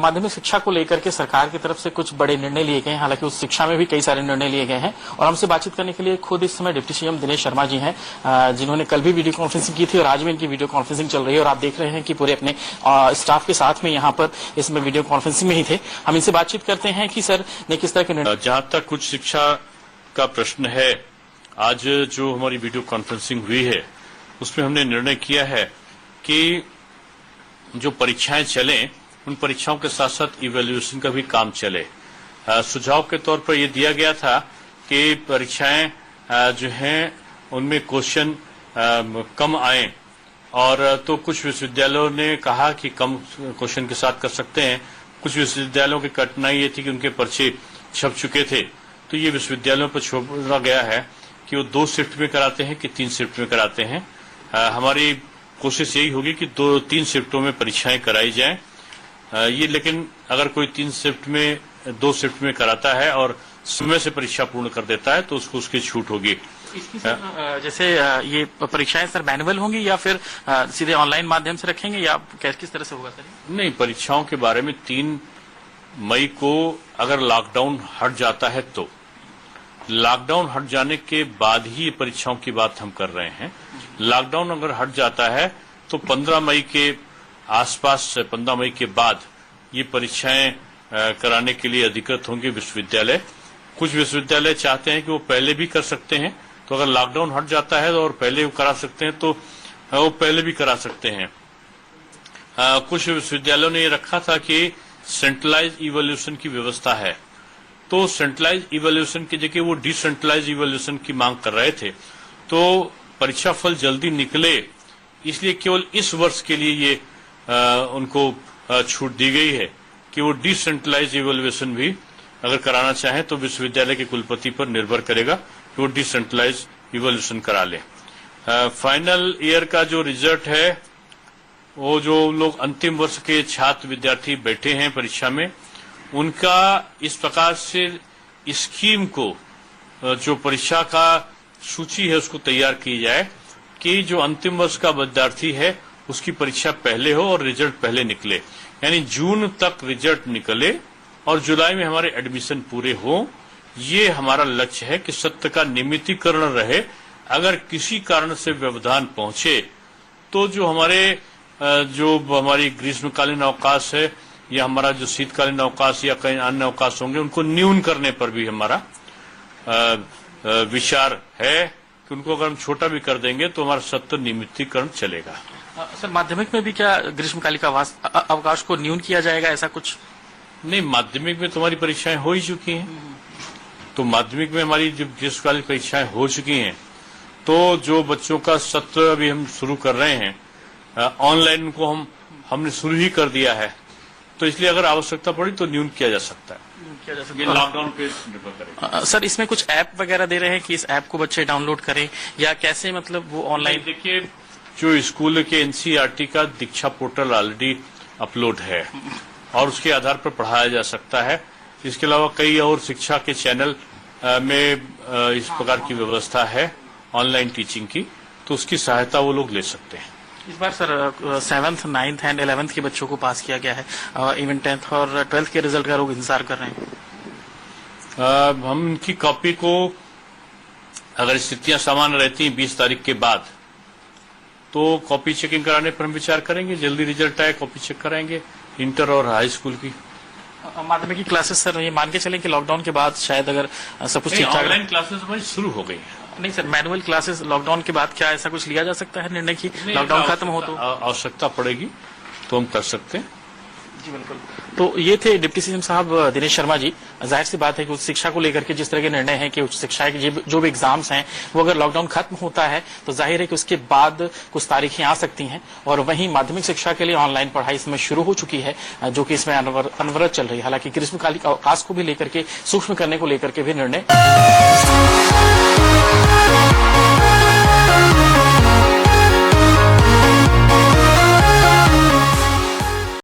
माध्यमिक शिक्षा को लेकर के सरकार की तरफ से कुछ बड़े निर्णय लिए गए हैं। हालांकि उस शिक्षा में भी कई सारे निर्णय लिए गए हैं और हमसे बातचीत करने के लिए खुद इस समय डिप्टी सीएम दिनेश शर्मा जी हैं, जिन्होंने कल भी वीडियो कॉन्फ्रेंसिंग की थी और आज भी इनकी वीडियो कॉन्फ्रेंसिंग चल रही है और आप देख रहे हैं कि पूरे अपने स्टाफ के साथ में यहाँ पर इसमें वीडियो कॉन्फ्रेंसिंग में ही थे। हम इनसे बातचीत करते हैं कि सर ने किस तरह के निर्णय। जहां तक कुछ शिक्षा का प्रश्न है, आज जो हमारी वीडियो कॉन्फ्रेंसिंग हुई है उसमें हमने निर्णय किया है कि जो परीक्षाएं चलें उन परीक्षाओं के साथ साथ इवैल्यूएशन का भी काम चले। सुझाव के तौर पर यह दिया गया था कि परीक्षाएं जो हैं उनमें क्वेश्चन कम आए और तो कुछ विश्वविद्यालयों ने कहा कि कम क्वेश्चन के साथ कर सकते हैं। कुछ विश्वविद्यालयों की कठिनाई ये थी कि उनके पर्चे छप चुके थे, तो ये विश्वविद्यालयों पर छोड़ा गया है कि वो 2 शिफ्ट में कराते हैं कि 3 शिफ्ट में कराते हैं। हमारी कोशिश यही होगी कि 2-3 शिफ्टों में परीक्षाएं कराई जाएं। ये लेकिन अगर कोई 2 शिफ्ट में कराता है और समय से परीक्षा पूर्ण कर देता है तो उसको उसकी छूट होगी। जैसे ये परीक्षाएं सर मैनुअल होंगी या फिर सीधे ऑनलाइन माध्यम से रखेंगे या किस तरह से होगा सर? नहीं, परीक्षाओं के बारे में 3 मई को अगर लॉकडाउन हट जाता है तो लॉकडाउन हट जाने के बाद ही परीक्षाओं की बात हम कर रहे हैं। लॉकडाउन अगर हट जाता है तो 15 मई के आसपास, 15 मई के बाद ये परीक्षाएं कराने के लिए अधिकृत होंगे विश्वविद्यालय। कुछ विश्वविद्यालय चाहते हैं कि वो पहले भी कर सकते हैं, तो अगर लॉकडाउन हट जाता है और पहले वो करा सकते हैं तो वो पहले भी करा सकते हैं। कुछ विश्वविद्यालयों ने ये रखा था कि सेंट्रलाइज इवैल्यूएशन की व्यवस्था है, तो सेंट्रलाइज इवैल्यूएशन की जगह वो डिसेंट्रलाइज इवैल्यूएशन की मांग कर रहे थे। तो परीक्षा फल जल्दी निकले इसलिए केवल इस वर्ष के लिए ये उनको छूट दी गई है कि वो डिसेंट्रलाइज इवैल्यूएशन भी अगर कराना चाहें तो विश्वविद्यालय के कुलपति पर निर्भर करेगा कि वो डिसेंट्रलाइज इवैल्यूएशन करा ले। फाइनल ईयर का जो रिजल्ट है, वो जो लोग अंतिम वर्ष के छात्र विद्यार्थी बैठे हैं परीक्षा में, उनका इस प्रकार से स्कीम को, जो परीक्षा का सूची है उसको तैयार की जाए कि जो अंतिम वर्ष का विद्यार्थी है उसकी परीक्षा पहले हो और रिजल्ट पहले निकले, यानी जून तक रिजल्ट निकले और जुलाई में हमारे एडमिशन पूरे हो। ये हमारा लक्ष्य है कि सत्य का नियमितीकरण रहे। अगर किसी कारण से व्यवधान पहुंचे तो जो हमारी ग्रीष्मकालीन अवकाश है या हमारा जो शीतकालीन अवकाश या कई अन्य अवकाश होंगे उनको न्यून करने पर भी हमारा विचार है कि उनको अगर हम छोटा भी कर देंगे तो हमारा सत्य नियमितीकरण चलेगा। सर, माध्यमिक में भी क्या ग्रीष्मकालीन अवकाश को न्यून किया जाएगा, ऐसा कुछ? नहीं, माध्यमिक में तुम्हारी परीक्षाएं हो ही चुकी हैं, तो माध्यमिक में हमारी जब ग्रीष्मकालीन परीक्षाएं हो चुकी हैं तो जो बच्चों का सत्र अभी हम शुरू कर रहे हैं ऑनलाइन को हमने शुरू ही कर दिया है, तो इसलिए अगर आवश्यकता पड़ी तो न्यून किया जा सकता है। ये लॉकडाउन पे निर्भर करेगा। सर, इसमें कुछ ऐप वगैरह दे रहे हैं कि इस ऐप को बच्चे डाउनलोड करें या कैसे, मतलब वो ऑनलाइन? देखिए, जो स्कूल के एनसीईआरटी का दीक्षा पोर्टल ऑलरेडी अपलोड है और उसके आधार पर पढ़ाया जा सकता है। इसके अलावा कई और शिक्षा के चैनल में इस प्रकार की व्यवस्था है ऑनलाइन टीचिंग की, तो उसकी सहायता वो लोग ले सकते हैं। इस बार sir 7th, 9th and 11th के बच्चों को पास किया गया है, इवन 10th और 12th के रिजल्ट का लोग इंतजार कर रहे हैं। हम उनकी कॉपी को, अगर स्थितियां सामान्य रहती हैं 20 तारीख के बाद, तो कॉपी चेकिंग कराने पर हम विचार करेंगे। जल्दी रिजल्ट आए कॉपी चेक कराएंगे इंटर और हाई स्कूल की। माध्यमिक की क्लासेस सर ये मान के चलें कि लॉकडाउन के बाद शायद अगर सब कुछ ठीक ठाक, ऑनलाइन क्लासेस हमारी शुरू हो गई है। नहीं सर, मैनुअल क्लासेस लॉकडाउन के बाद क्या ऐसा कुछ लिया जा सकता है निर्णय की लॉकडाउन खत्म हो तो? आवश्यकता पड़ेगी तो हम कर सकते हैं। जी बिल्कुल। तो ये थे डिप्टी सीएम साहब दिनेश शर्मा जी। जाहिर सी बात है कि उच्च शिक्षा को लेकर के जिस तरह के निर्णय हैं कि उच्च शिक्षा के जो भी एग्जाम्स हैं वो अगर लॉकडाउन खत्म होता है तो जाहिर है कि उसके बाद कुछ तारीखें आ सकती हैं, और वहीं माध्यमिक शिक्षा के लिए ऑनलाइन पढ़ाई इसमें शुरू हो चुकी है, जो कि इसमें अनवरत चल रही है। हालांकि ग्रीष्मकालीन अवकाश को भी लेकर के सूक्ष्म करने को लेकर के भी निर्णय